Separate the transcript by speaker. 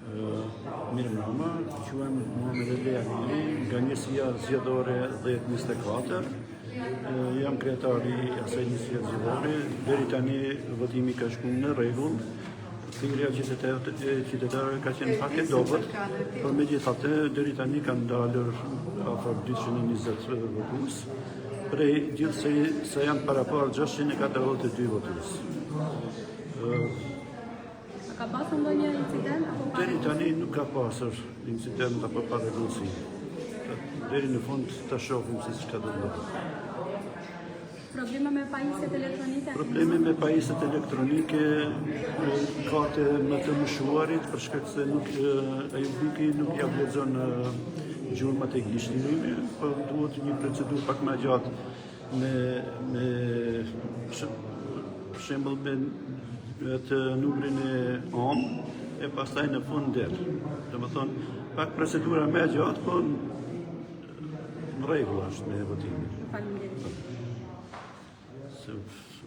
Speaker 1: Mirë mbrëma, quhem Muhamet Eli Amini, nga njësia zgjedhore 1024. Jam kryetari i asaj njësie zgjedhore. Deri tani votimi ka shkuar në rregull. Thirrja e qytetarëve ka qenë pak e dobët, por megjithatë deri tani kanë dalur afër 220 votues. Prej gjithsej se janë parapar 642 votues.
Speaker 2: Ka pasur ndonjë incident apo
Speaker 1: Deri tani nuk ka pasur incident apo parregullsi. Deri në fund ta shohim se çka do ndodhë.
Speaker 2: probleme me pajisjet elektronike?
Speaker 1: Probleme me pajisjet elektronike ka të më të mëshuarit për shkak se ai biki nuk ja vlezon gjurmat e gishtinimi, por duhet një procedurë pak më gjatë me shembull me të numrin e OM e pastaj në fund del. Domethënë pak procedura më gjatë, po në rregull është me votimin.
Speaker 2: Faleminderit.